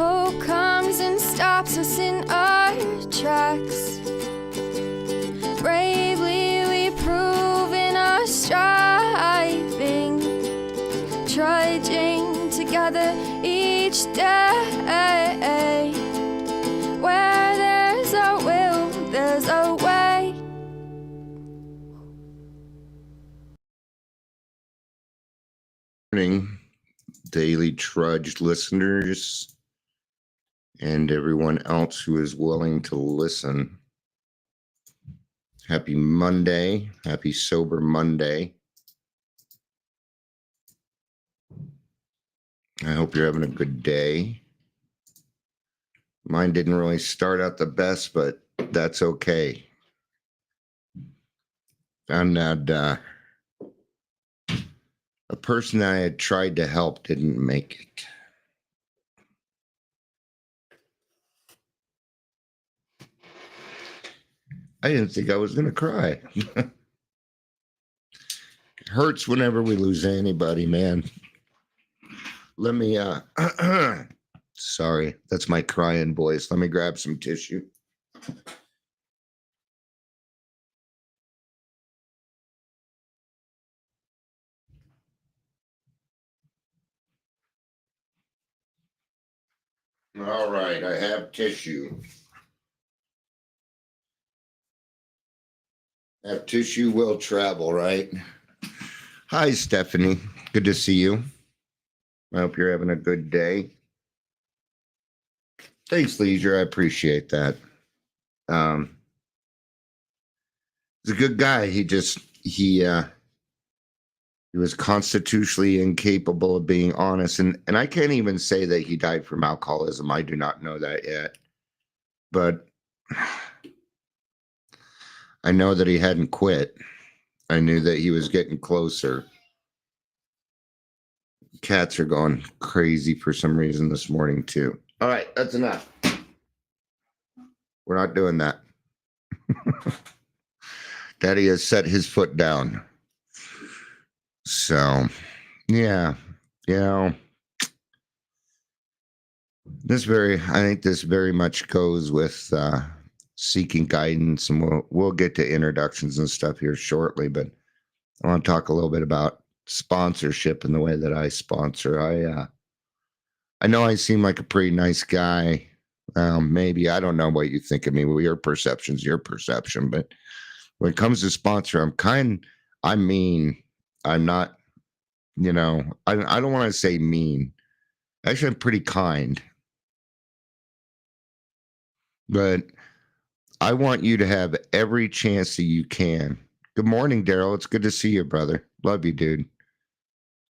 Hope comes and stops us in our tracks. Bravely we prove in our striving, trudging together each day. Where there's a will, there's a way. Morning, Daily Trudge listeners and everyone else who is willing to listen. Happy Monday. Happy Sober Monday. I hope you're having a good day. Mine didn't really start out the best, but that's okay. Found out a person I had tried to help didn't make it. I didn't think I was going to cry. It hurts whenever we lose anybody, man. Let me, sorry, that's my crying voice. Let me grab some tissue. All right, I have tissue. That tissue will travel, right? Hi, Stephanie. Good to see you. I hope you're having a good day. Thanks, Leisure. I appreciate that. He's a good guy. He was constitutionally incapable of being honest. And I can't even say that he died from alcoholism. I do not know that yet. But I know that he hadn't quit. I knew that he was getting closer. Cats are going crazy for some reason this morning, too. All right, that's enough. We're not doing that. Daddy has set his foot down. So, yeah, I think this very much goes with seeking guidance, and we'll get to introductions and stuff here shortly, but I want to talk a little bit about sponsorship and the way that I sponsor. I know I seem like a pretty nice guy. Maybe, I don't know what you think of me. Well, your perception's your perception, but when it comes to sponsor, I'm mean. I'm not, I don't want to say mean. Actually, I'm pretty kind. But I want you to have every chance that you can. Good morning, Daryl. It's good to see you, brother. Love you, dude.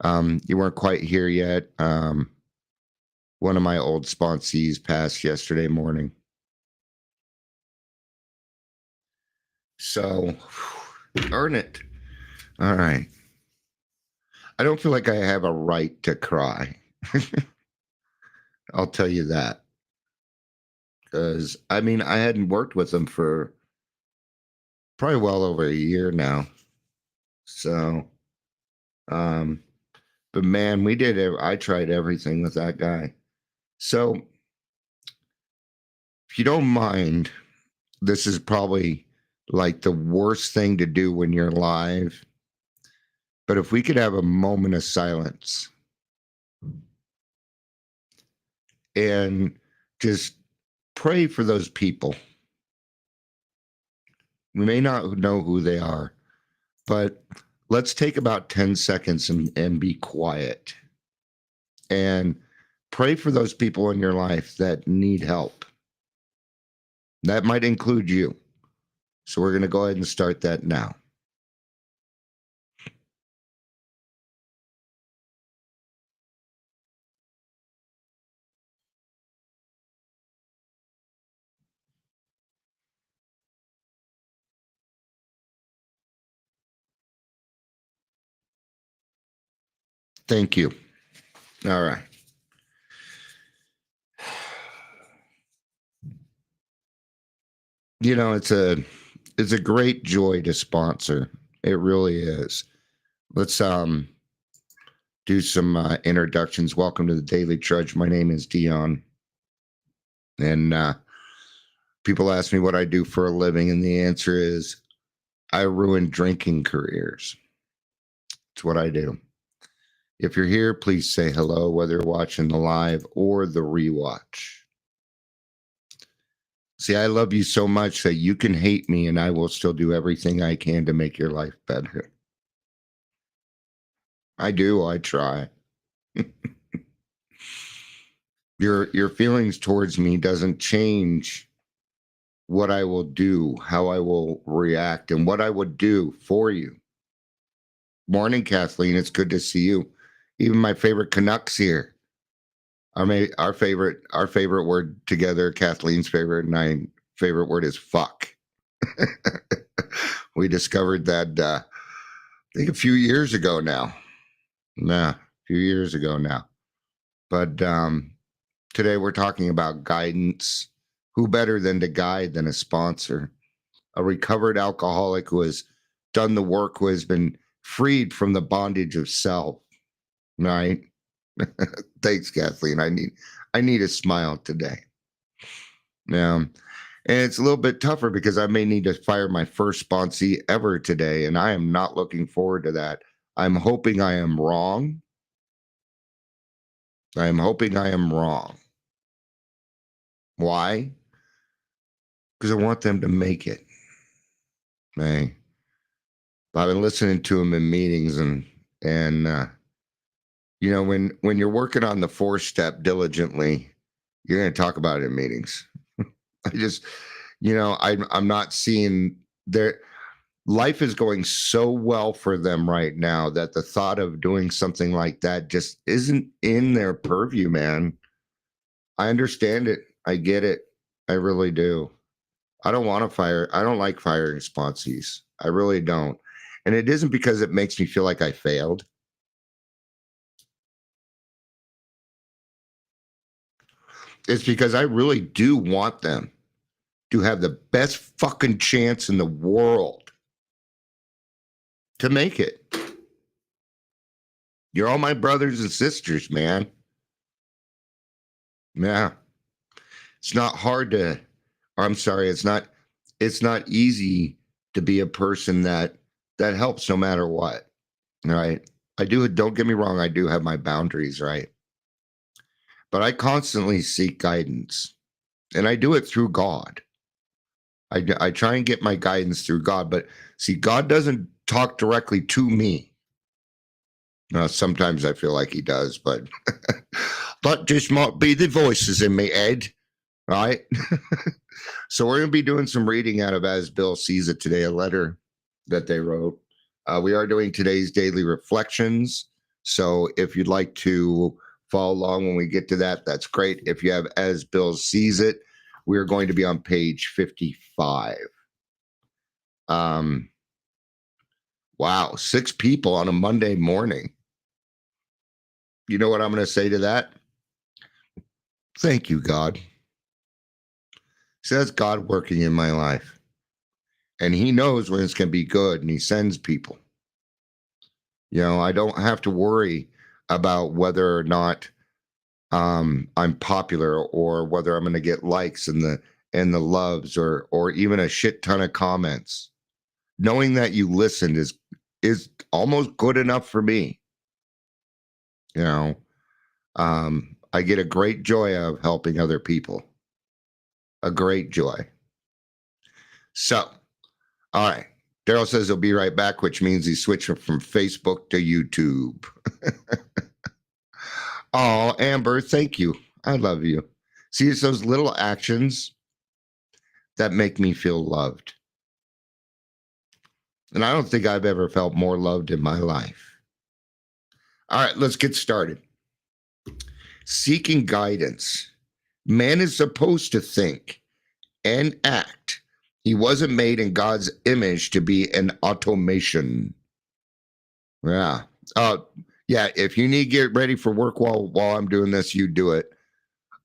You weren't quite here yet. One of my old sponsees passed yesterday morning. So, earn it. All right. I don't feel like I have a right to cry. I'll tell you that. Because, I hadn't worked with them for probably well over a year now. So, but man, I tried everything with that guy. So, if you don't mind, this is probably like the worst thing to do when you're live. But if we could have a moment of silence and just pray for those people. We may not know who they are, but let's take about 10 seconds and be quiet and pray for those people in your life that need help. That might include you. So we're going to go ahead and start that now. Thank you. All right. It's a great joy to sponsor. It really is. Let's do some introductions. Welcome to the Daily Trudge. My name is Dion. And people ask me what I do for a living, and the answer is I ruin drinking careers. It's what I do. If you're here, please say hello, whether you're watching the live or the rewatch. See, I love you so much that you can hate me and I will still do everything I can to make your life better. I do. I try. Your feelings towards me doesn't change what I will do, how I will react, and what I would do for you. Morning, Kathleen. It's good to see you. Even my favorite Canucks here. Our favorite word together, Kathleen's favorite, and my favorite word is fuck. We discovered that I think a few years ago now. Nah, a few years ago now. But today we're talking about guidance. Who better than to guide than a sponsor? A recovered alcoholic who has done the work, who has been freed from the bondage of self. Right? Thanks, Kathleen. I need a smile today. Now, and it's a little bit tougher because I may need to fire my first sponsee ever today, and I am not looking forward to that. I'm hoping I am wrong. I'm hoping I am wrong. Why? Because I want them to make it. Hey, I've been listening to them in meetings, and you know, when you're working on the 4-step diligently, you're going to talk about it in meetings. I just, you know, I'm not seeing their life is going so well for them right now that the thought of doing something like that just isn't in their purview, man. I understand it. I get it. I really do. I don't want to fire. I don't like firing sponsees. I really don't. And it isn't because it makes me feel like I failed. It's because I really do want them to have the best fucking chance in the world to make it. You're all my brothers and sisters, man. Yeah. It's not hard to, or I'm sorry, it's not easy to be a person that helps no matter what. Right? I do, don't get me wrong, I do have my boundaries, right? But I constantly seek guidance, and I do it through God. I try and get my guidance through God, but see, God doesn't talk directly to me. Sometimes I feel like he does, but that just might be the voices in me head, right? So we're going to be doing some reading out of As Bill Sees It today, a letter that they wrote. We are doing today's daily reflections. So if you'd like to follow along when we get to that, that's great. If you have As Bill Sees It, we're going to be on page 55. Wow, 6 people on a Monday morning. You know what I'm going to say to that? Thank you, God. So that's God working in my life. And he knows when it's going to be good, and he sends people. You know, I don't have to worry about whether or not I'm popular, or whether I'm going to get likes and the loves, or even a shit ton of comments. Knowing that you listened is almost good enough for me. You know, I get a great joy of helping other people. A great joy. So, all right. Daryl says he'll be right back, which means he's switching from Facebook to YouTube. Oh, Amber, thank you. I love you. See, it's those little actions that make me feel loved. And I don't think I've ever felt more loved in my life. All right, let's get started. Seeking guidance. Man is supposed to think and act. He wasn't made in God's image to be an automation. Yeah. Yeah, if you need to get ready for work while I'm doing this, you do it.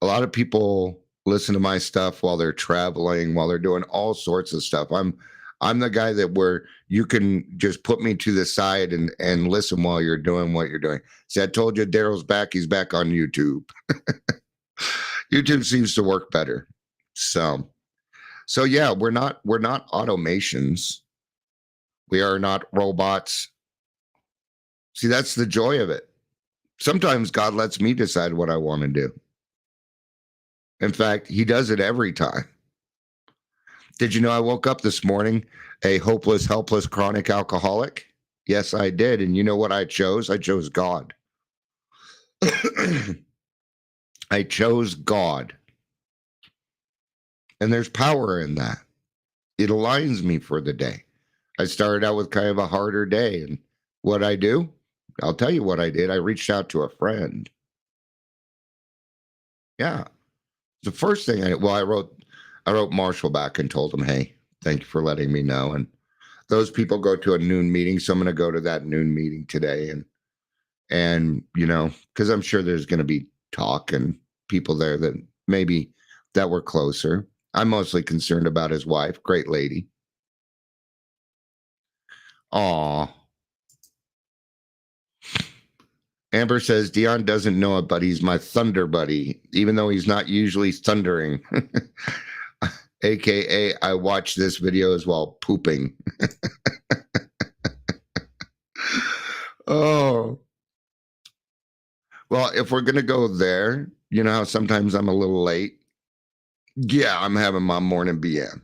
A lot of people listen to my stuff while they're traveling, while they're doing all sorts of stuff. I'm the guy that where you can just put me to the side and listen while you're doing what you're doing. See, I told you Daryl's back. He's back on YouTube. YouTube seems to work better. So yeah, we're not automations. We are not robots. See, that's the joy of it. Sometimes God lets me decide what I want to do. In fact, he does it every time. Did you know I woke up this morning a hopeless, helpless, chronic alcoholic? Yes, I did. And you know what I chose? I chose God. I chose God. And there's power in that. It aligns me for the day. I started out with kind of a harder day. And what I do? I'll tell you what I did. I reached out to a friend. Yeah. The first thing I wrote Marshall back and told him, hey, thank you for letting me know. And those people go to a noon meeting. So I'm going to go to that noon meeting today. And you know, because I'm sure there's going to be talk and people there that maybe that were closer. I'm mostly concerned about his wife. Great lady. Aw. Amber says, Dion doesn't know it, but he's my thunder buddy, even though he's not usually thundering. AKA, I watch this videos while pooping. Oh. Well, if we're going to go there, you know how sometimes I'm a little late? Yeah, I'm having my morning BM.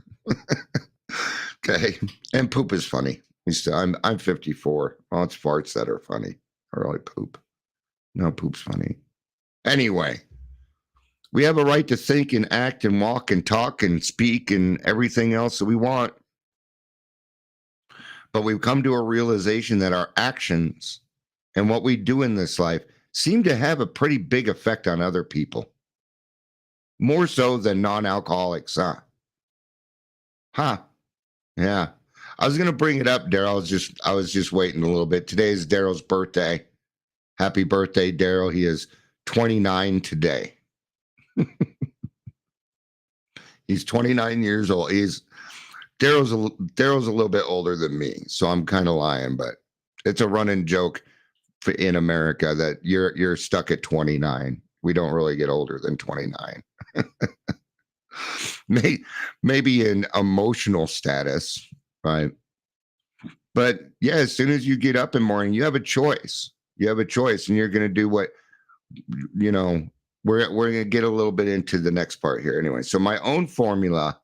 Okay. And poop is funny. I'm 54. Well, it's farts that are funny. I really poop. No, poop's funny. Anyway, we have a right to think and act and walk and talk and speak and everything else that we want. But we've come to a realization that our actions and what we do in this life seem to have a pretty big effect on other people. More so than non-alcoholics, huh? Yeah. I was going to bring it up, Daryl. I was just waiting a little bit. Today is Daryl's birthday. Happy birthday, Daryl. He is 29 today. He's 29 years old. Daryl's a little bit older than me, so I'm kind of lying, but it's a running joke in America that you're stuck at 29. We don't really get older than 29. Maybe in emotional status, right? But yeah, as soon as you get up in the morning, you have a choice. You have a choice, and you're going to do what, you know, we're going to get a little bit into the next part here anyway. So my own formula,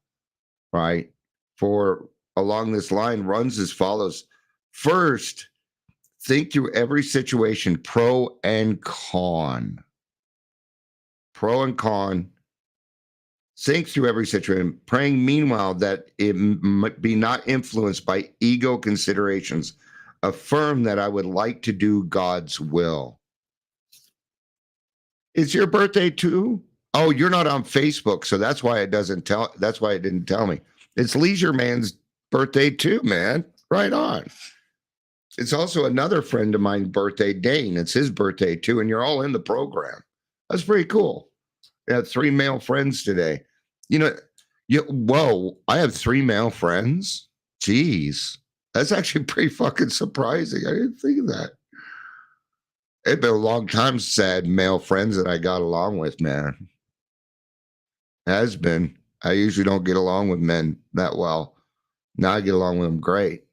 right, for along this line runs as follows. First, think through every situation, pro and con. Pro and con. Think through every situation, praying meanwhile that it might be not influenced by ego considerations. Affirm that I would like to do God's will. It's your birthday too? Oh, you're not on Facebook, so that's why it didn't tell me. It's Leisure Man's birthday too, man. Right on. It's also another friend of mine's birthday, Dane. It's his birthday too, and you're all in the program. That's pretty cool. I had 3 male friends today. You know, whoa, I have 3 male friends? Jeez. That's actually pretty fucking surprising. I didn't think of that. It's been a long time since I had male friends that I got along with, man. Has been. I usually don't get along with men that well. Now I get along with them great.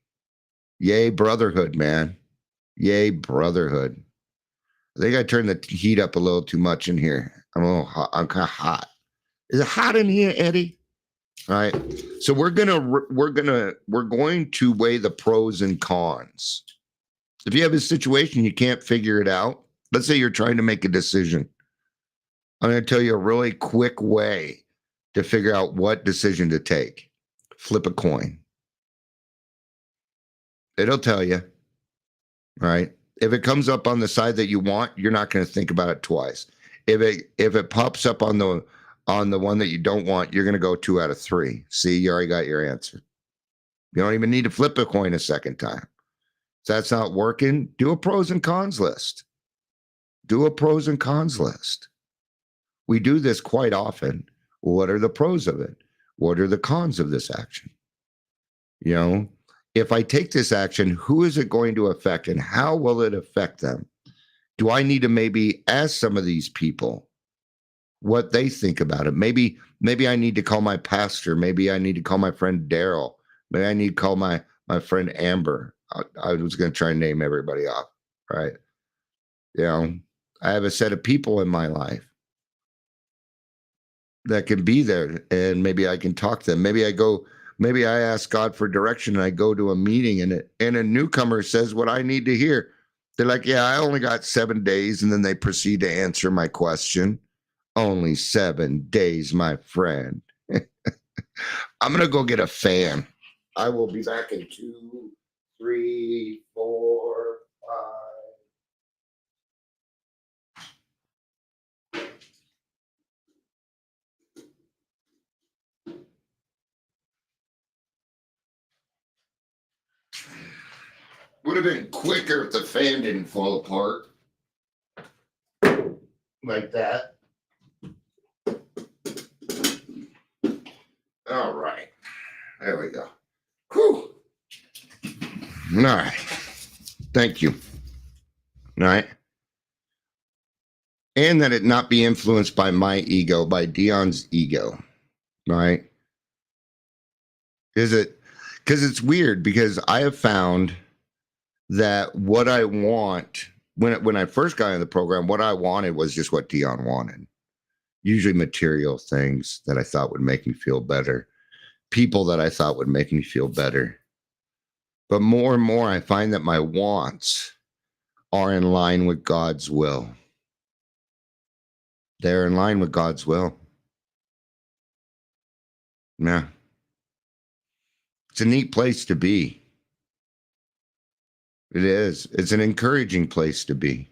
Yay, brotherhood, man. Yay, brotherhood. I think I turned the heat up a little too much in here. I'm a little hot. I'm kind of hot. Is it hot in here, Eddie? All right. So we're going to weigh the pros and cons. If you have a situation you can't figure it out, let's say you're trying to make a decision. I'm going to tell you a really quick way to figure out what decision to take. Flip a coin. It'll tell you, right? If it comes up on the side that you want, you're not going to think about it twice. If it pops up on the one that you don't want, you're going to go 2 out of 3. See, you already got your answer. You don't even need to flip a coin a second time. If that's not working, do a pros and cons list. Do a pros and cons list. We do this quite often. What are the pros of it? What are the cons of this action? You know, if I take this action, who is it going to affect and how will it affect them? Do I need to maybe ask some of these people what they think about it. Maybe I need to call my pastor. Maybe I need to call my friend Daryl. Maybe I need to call my friend Amber. I was going to try and name everybody off, right? I have a set of people in my life that can be there, and maybe I can talk to them. Maybe I ask God for direction and I go to a meeting and a newcomer says what I need to hear. They're like, yeah, I only got 7 days. And then they proceed to answer my question. Only 7 days, my friend. I'm going to go get a fan. I will be back in 2, 3, 4, 5. Would have been quicker if the fan didn't fall apart like that. All right. There we go. Whew. All right. Thank you. All right. And that it not be influenced by my ego, by Dion's ego. All right. Is it? Because it's weird, because I have found that what I want, when I first got into the program, what I wanted was just what Dion wanted. Usually material things that I thought would make me feel better. People that I thought would make me feel better. But more and more, I find that my wants are in line with God's will. They're in line with God's will. Yeah. It's a neat place to be. It is. It's an encouraging place to be.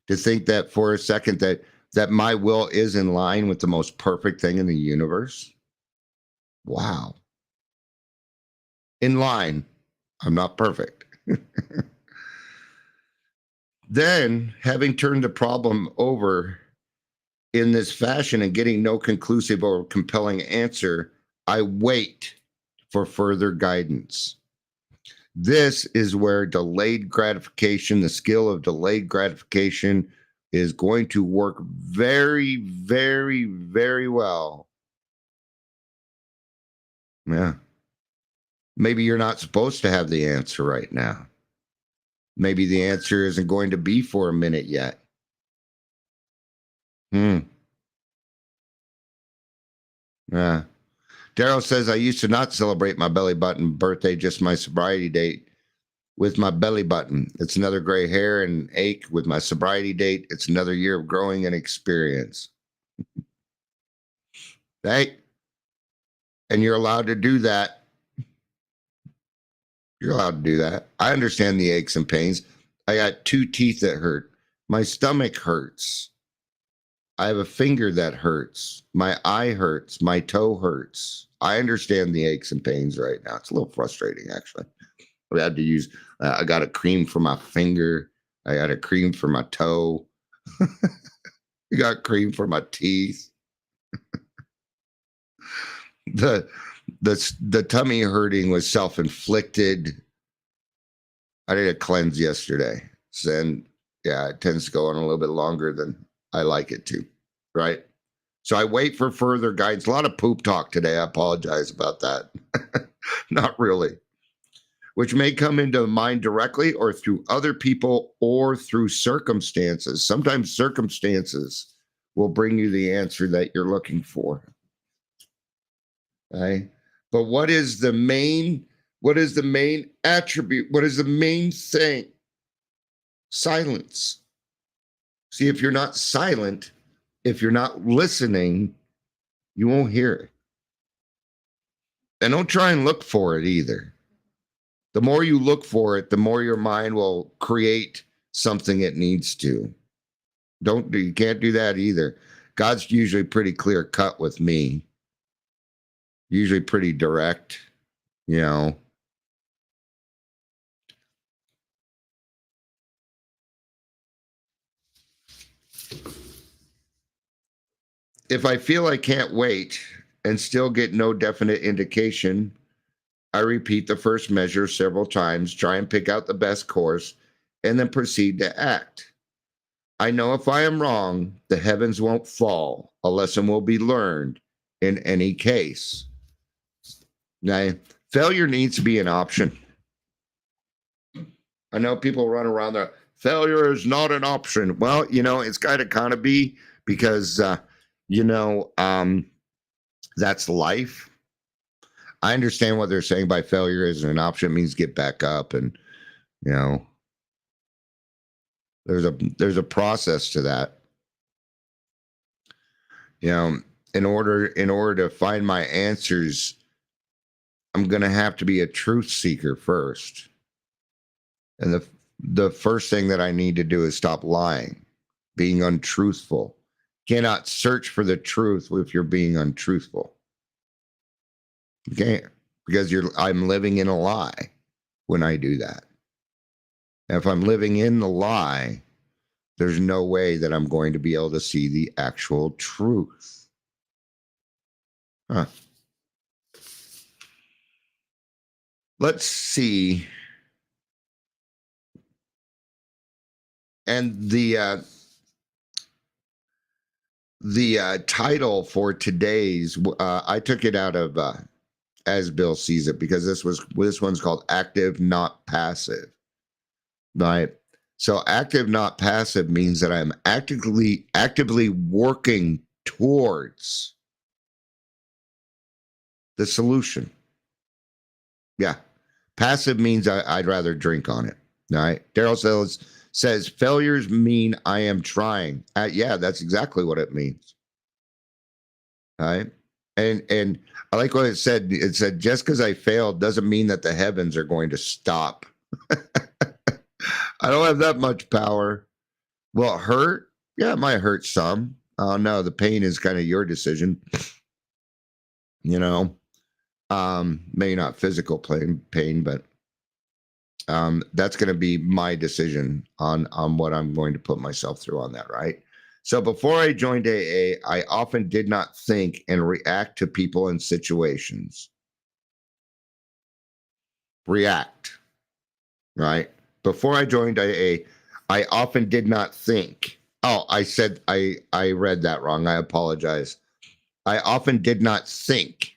To think that for a second that my will is in line with the most perfect thing in the universe. Wow. In line. I'm not perfect. Then, having turned the problem over in this fashion and getting no conclusive or compelling answer, I wait for further guidance. This is where delayed gratification, the skill of delayed gratification, is going to work very, very, very well. Yeah. Maybe you're not supposed to have the answer right now. Maybe the answer isn't going to be for a minute yet. Yeah. Daryl says, I used to not celebrate my belly button birthday, just my sobriety date with my belly button. It's another gray hair and ache with my sobriety date. It's another year of growing and experience. Right? And you're allowed to do that. You're allowed to do that. I understand the aches and pains. I got 2 teeth that hurt. My stomach hurts. I have a finger that hurts. My eye hurts. My toe hurts. I understand the aches and pains right now. It's a little frustrating, actually. I had to use, I got a cream for my finger. I got a cream for my toe. I got cream for my teeth. The tummy hurting was self-inflicted. I did a cleanse yesterday. And yeah, it tends to go on a little bit longer than I like it to, right? So I wait for further guidance. A lot of poop talk today. I apologize about that. Not really. Which may come into mind directly or through other people or through circumstances. Sometimes circumstances will bring you the answer that you're looking for. Okay? But what is the main attribute? What is the main thing? Silence. See, if you're not silent, if you're not listening, you won't hear it. And don't try and look for it either. The more you look for it, the more your mind will create something it needs to. You can't do that either. God's usually pretty clear cut with me. Usually pretty direct, you know. If I feel I can't wait and still get no definite indication, I repeat the first measure several times, try and pick out the best course, and then proceed to act. I know if I am wrong, the heavens won't fall. A lesson will be learned in any case. Now, failure needs to be an option. I know people run around there. Failure is not an option. Well, it's got to kind of be because, that's life. I understand what they're saying by failure isn't an option. It means get back up, and there's a process to that. In order to find my answers, I'm going to have to be a truth seeker first. And the first thing that I need to do is stop lying, being untruthful. Cannot search for the truth if you're being untruthful. Okay, because I'm living in a lie when I do that. And if I'm living in the lie, there's no way that I'm going to be able to see the actual truth. Let's see. And the title for today's, I took it out of As Bill Sees It, because this one's called Active, Not Passive. Right? So active, not passive means that I'm actively working towards the solution. Yeah. Passive means I'd rather drink on it. All right. Daryl says failures mean I am trying. Yeah, that's exactly what it means. All right. And I like what it said. It said, just because I failed doesn't mean that the heavens are going to stop. I don't have that much power. Will it hurt? Yeah, it might hurt some. Oh no, the pain is kind of your decision. Maybe not physical pain, but that's going to be my decision on what I'm going to put myself through on that, right? So before I joined AA, I often did not think and react to people and situations. React, right? Before I joined AA, I often did not think. Oh, I said I read that wrong. I apologize. I often did not think.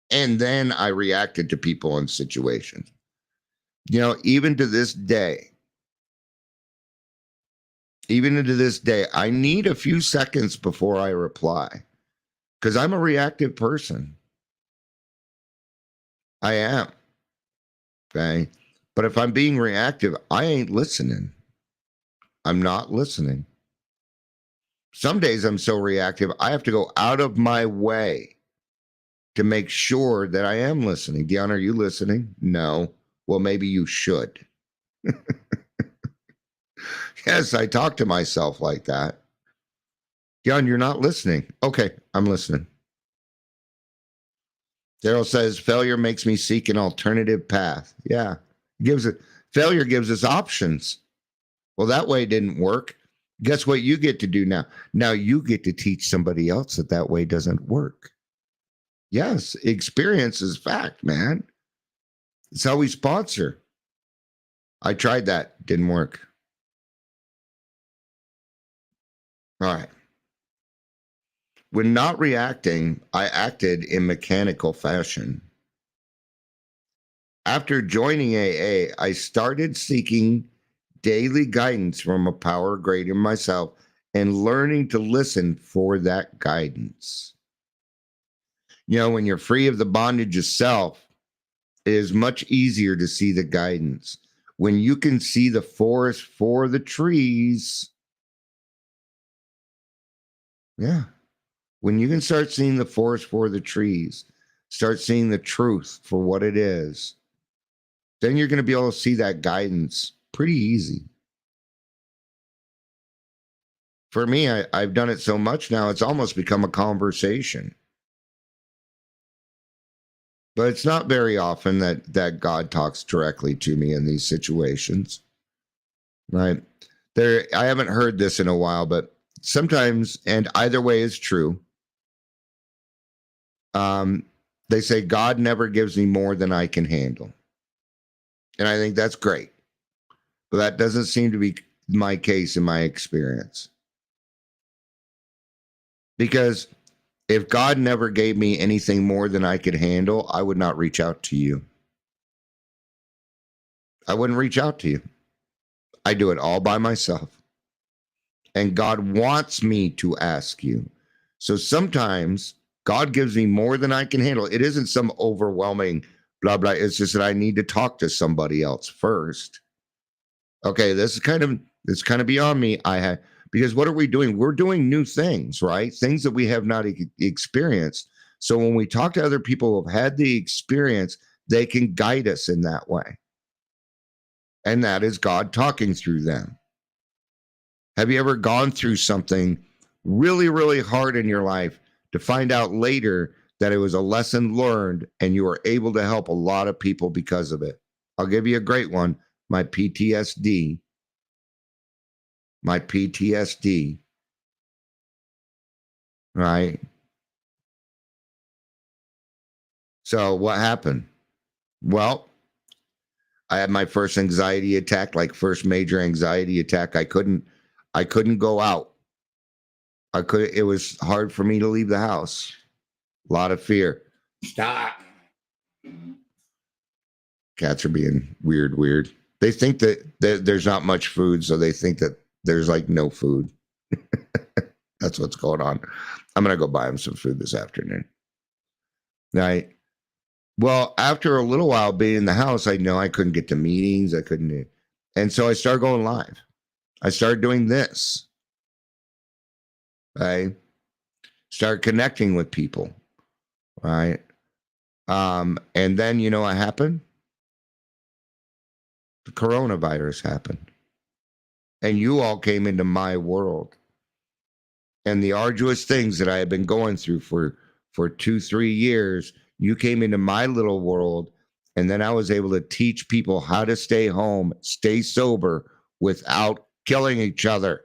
And then I reacted to people and situations. Even to this day, I need a few seconds before I reply, because I'm a reactive person. I am. Okay. But if I'm being reactive, I ain't listening. I'm not listening. Some days I'm so reactive, I have to go out of my way to make sure that I am listening. Deanna, are you listening? No. Well, maybe you should. Yes, I talk to myself like that. Deanna, you're not listening. Okay, I'm listening. Daryl says, failure makes me seek an alternative path. Yeah. Failure gives us options. Well, that way didn't work. Guess what you get to do now? Now you get to teach somebody else that way doesn't work. Yes, experience is fact, man. It's how we sponsor. I tried that. Didn't work. All right. When not reacting, I acted in mechanical fashion. After joining AA, I started seeking daily guidance from a power greater than myself and learning to listen for that guidance. When you're free of the bondage of self, it is much easier to see the guidance. When you can see the forest for the trees, yeah. When you can start seeing the forest for the trees, start seeing the truth for what it is, then you're going to be able to see that guidance pretty easy. For me, I've done it so much now, it's almost become a conversation. But it's not very often that God talks directly to me in these situations. Right? I haven't heard this in a while, but sometimes, and either way is true, they say God never gives me more than I can handle. And I think that's great. But that doesn't seem to be my case in my experience. Because if God never gave me anything more than I could handle, I would not reach out to you. I wouldn't reach out to you. I do it all by myself. And God wants me to ask you. So sometimes God gives me more than I can handle. It isn't some overwhelming blah, blah. It's just that I need to talk to somebody else first. Okay, this is kind of beyond me. Because what are we doing? We're doing new things, right? Things that we have not experienced. So when we talk to other people who have had the experience, they can guide us in that way. And that is God talking through them. Have you ever gone through something really, really hard in your life to find out later that it was a lesson learned and you were able to help a lot of people because of it? I'll give you a great one. My PTSD. Right? So what happened? Well, I had my first anxiety attack, like first major anxiety attack. I couldn't go out. It was hard for me to leave the house. A lot of fear. Stop. Cats are being weird. They think that there's not much food, so they think that there's like no food. That's what's going on. I'm going to go buy them some food this afternoon. Right. Well, after a little while being in the house, I know I couldn't get to meetings. And so I started going live. I started doing this. I started connecting with people. Right. And then you know what happened? The coronavirus happened. And you all came into my world. And the arduous things that I had been going through for 2-3 years, you came into my little world. And then I was able to teach people how to stay home, stay sober without killing each other.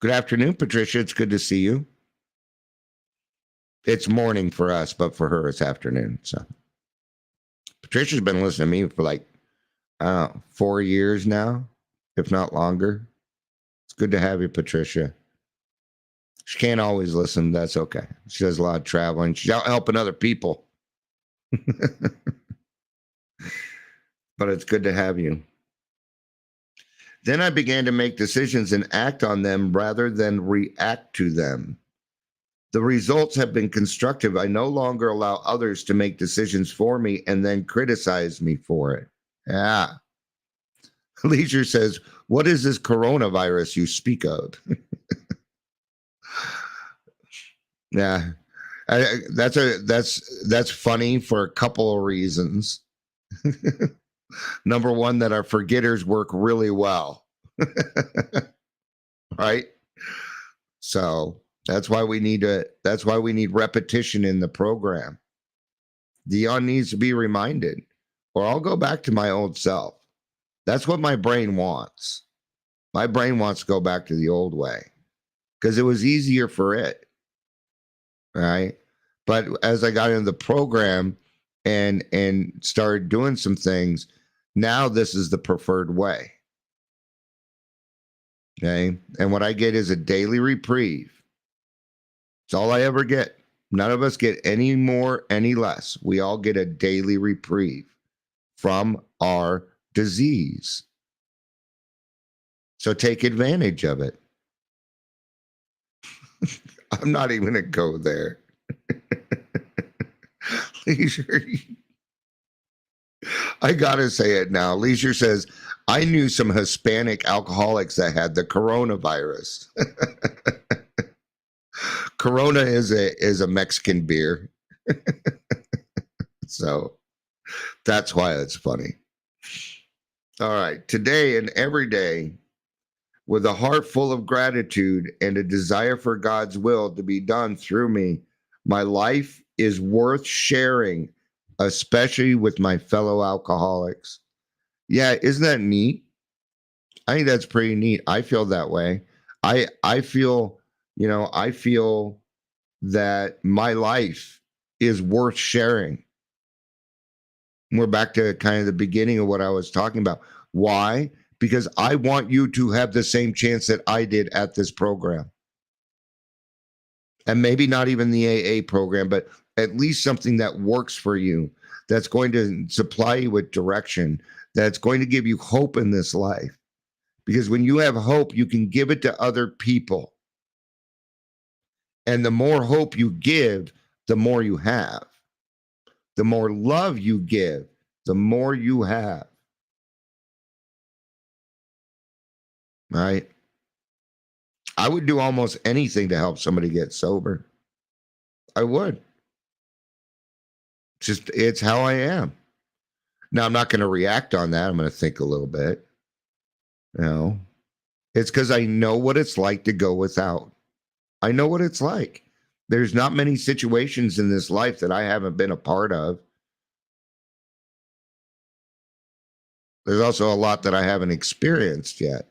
Good afternoon, Patricia. It's good to see you. It's morning for us, but for her, it's afternoon. So Patricia's been listening to me for like, 4 years now, if not longer. It's good to have you, Patricia. She can't always listen. That's okay. She does a lot of traveling. She's out helping other people. But it's good to have you. Then I began to make decisions and act on them rather than react to them. The results have been constructive. I no longer allow others to make decisions for me and then criticize me for it. Yeah. Leisure says, what is this coronavirus you speak of? Yeah. That's funny for a couple of reasons. Number one, that our forgetters work really well. Right? So that's why we need repetition in the program. Dion needs to be reminded, or I'll go back to my old self. That's what my brain wants. My brain wants to go back to the old way because it was easier for it. Right. But as I got into the program and started doing some things, now this is the preferred way. Okay. And what I get is a daily reprieve. It's all I ever get. None of us get any more, any less. We all get a daily reprieve from our disease. So take advantage of it. I'm not even going to go there. Leisure. I got to say it now. Leisure says, I knew some Hispanic alcoholics that had the coronavirus. Corona is a Mexican beer. So that's why it's funny. All right. Today and every day, with a heart full of gratitude and a desire for God's will to be done through me, my life is worth sharing, especially with my fellow alcoholics. Yeah, isn't that neat? I think that's pretty neat. I feel that way. I feel that my life is worth sharing. We're back to kind of the beginning of what I was talking about. Why? Because I want you to have the same chance that I did at this program. And maybe not even the AA program, but at least something that works for you, that's going to supply you with direction, that's going to give you hope in this life. Because when you have hope, you can give it to other people. And the more hope you give, the more you have. The more love you give, the more you have. Right? I would do almost anything to help somebody get sober. I would. It's how I am. Now, I'm not going to react on that. I'm going to think a little bit. It's because I know what it's like to go without. I know what it's like. There's not many situations in this life that I haven't been a part of. There's also a lot that I haven't experienced yet.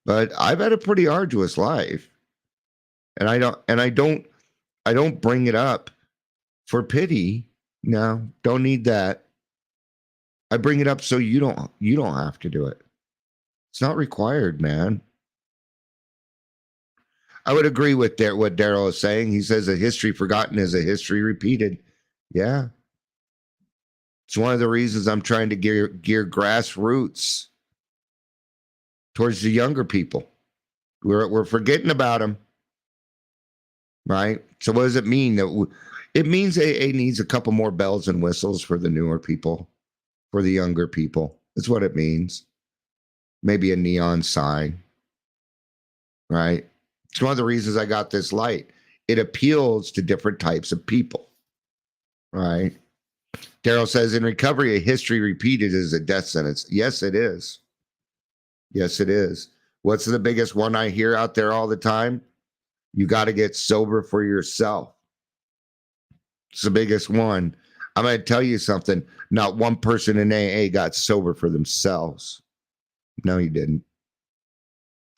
But I've had a pretty arduous life. And I don't bring it up for pity. No, don't need that. I bring it up so you don't have to do it. It's not required, man. I would agree with what Daryl is saying. He says a history forgotten is a history repeated. Yeah. It's one of the reasons I'm trying to gear grassroots towards the younger people. We're forgetting about them. Right? So what does it mean? It means AA needs a couple more bells and whistles for the newer people, for the younger people. That's what it means. Maybe a neon sign. Right? It's one of the reasons I got this light. It appeals to different types of people. Right? Daryl says, in recovery, a history repeated is a death sentence. Yes, it is. Yes, it is. What's the biggest one I hear out there all the time? You got to get sober for yourself. It's the biggest one. I'm going to tell you something. Not one person in AA got sober for themselves. No, you didn't.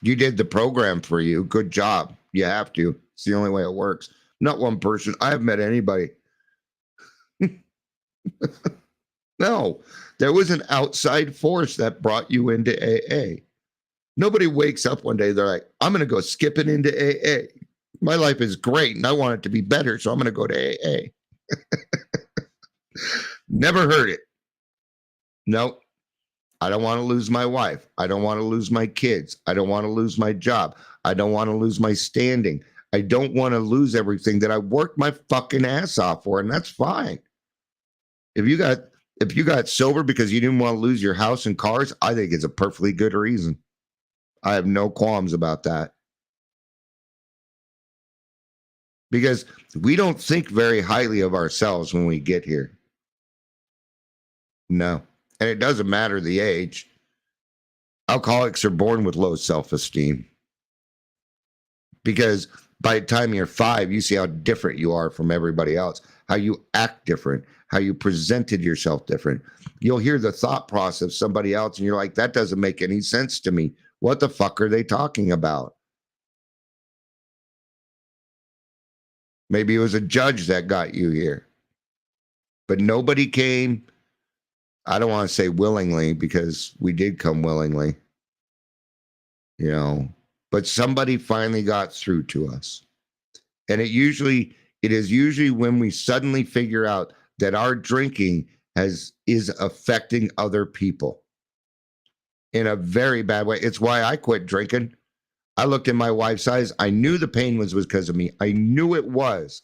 You did the program for you. Good job. You have to. It's the only way it works. Not one person. I haven't met anybody. No, there was an outside force that brought you into AA. Nobody wakes up one day, they're like, I'm going to go skipping into AA. My life is great and I want it to be better, so I'm going to go to AA. Never heard it. Nope. I don't want to lose my wife. I don't want to lose my kids. I don't want to lose my job. I don't want to lose my standing. I don't want to lose everything that I worked my fucking ass off for, and that's fine. If you got sober because you didn't want to lose your house and cars, I think it's a perfectly good reason. I have no qualms about that. Because we don't think very highly of ourselves when we get here. No. And it doesn't matter the age. Alcoholics are born with low self-esteem. Because by the time you're 5, you see how different you are from everybody else, how you act different, how you presented yourself different. You'll hear the thought process of somebody else and you're like, that doesn't make any sense to me. What the fuck are they talking about? Maybe it was a judge that got you here. But nobody came, I don't want to say willingly, because we did come willingly. But somebody finally got through to us. And it is usually when we suddenly figure out that our drinking is affecting other people in a very bad way. It's why I quit drinking. I looked in my wife's eyes. I knew the pain was because of me. I knew it was.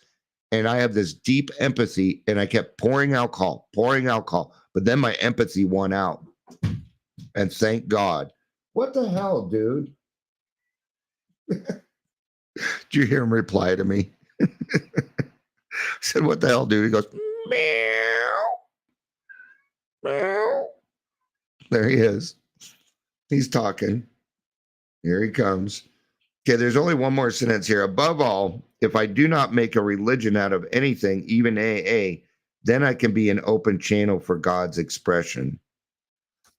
And I have this deep empathy, and I kept pouring alcohol. But then my empathy won out. And thank God. What the hell, dude? Did you hear him reply to me? I said, what the hell, dude? He goes, meow. Meow. There he is. He's talking. Here he comes. Okay, there's only one more sentence here. Above all, if I do not make a religion out of anything, even AA, then I can be an open channel for God's expression.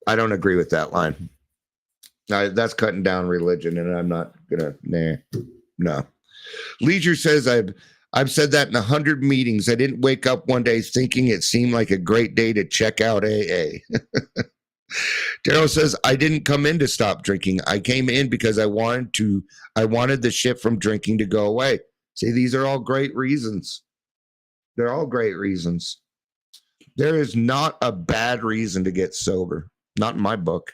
I don't agree with that line. That's cutting down religion, and I'm not gonna. No. Leisure says I've said that in 100 meetings. I didn't wake up one day thinking it seemed like a great day to check out AA. Daryl says, I didn't come in to stop drinking. I came in because I wanted the shit from drinking to go away. See, these are all great reasons. They're all great reasons. There is not a bad reason to get sober. Not in my book.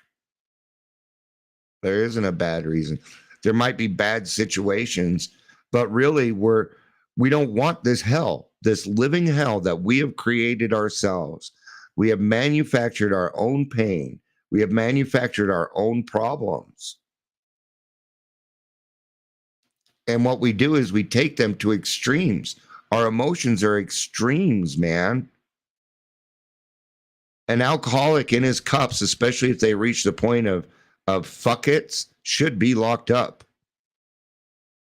There isn't a bad reason. There might be bad situations, but really we don't want this hell, this living hell that we have created ourselves. We have manufactured our own pain. We have manufactured our own problems. And what we do is we take them to extremes. Our emotions are extremes, man. An alcoholic in his cups, especially if they reach the point of fuck it's, should be locked up.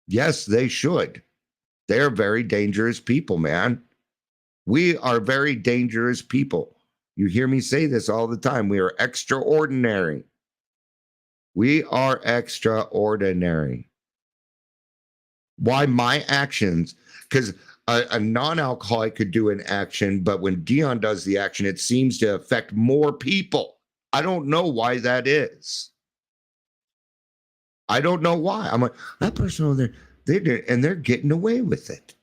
Yes, they should. They're very dangerous people, man. We are very dangerous people. You hear me say this all the time. We are extraordinary. We are extraordinary. Why my actions? Because a non-alcoholic could do an action, but when Dion does the action, it seems to affect more people. I don't know why that is. I don't know why. I'm like, that person over there, they're getting away with it.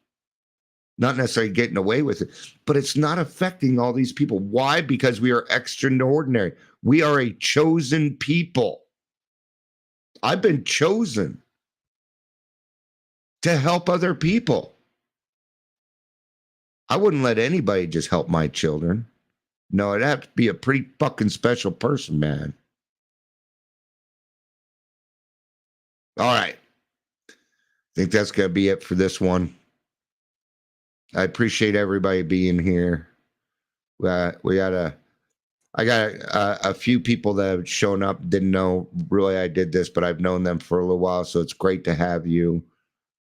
Not necessarily getting away with it, but it's not affecting all these people. Why? Because we are extraordinary. We are a chosen people. I've been chosen to help other people. I wouldn't let anybody just help my children. No, it'd have to be a pretty fucking special person, man. All right. I think that's going to be it for this one. I appreciate everybody being here. I got a few people that have shown up, didn't know really I did this, but I've known them for a little while, so it's great to have you.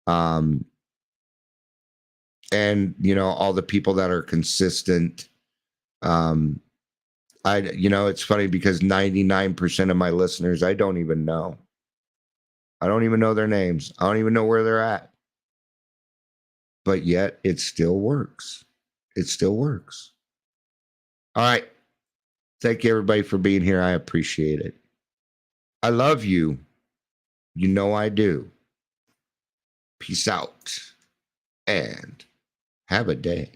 And all the people that are consistent. It's funny because 99% of my listeners I don't even know. I don't even know their names. I don't even know where they're at. But yet it still works. It still works. All right. Thank you, everybody, for being here. I appreciate it. I love you. You know I do. Peace out. And have a day.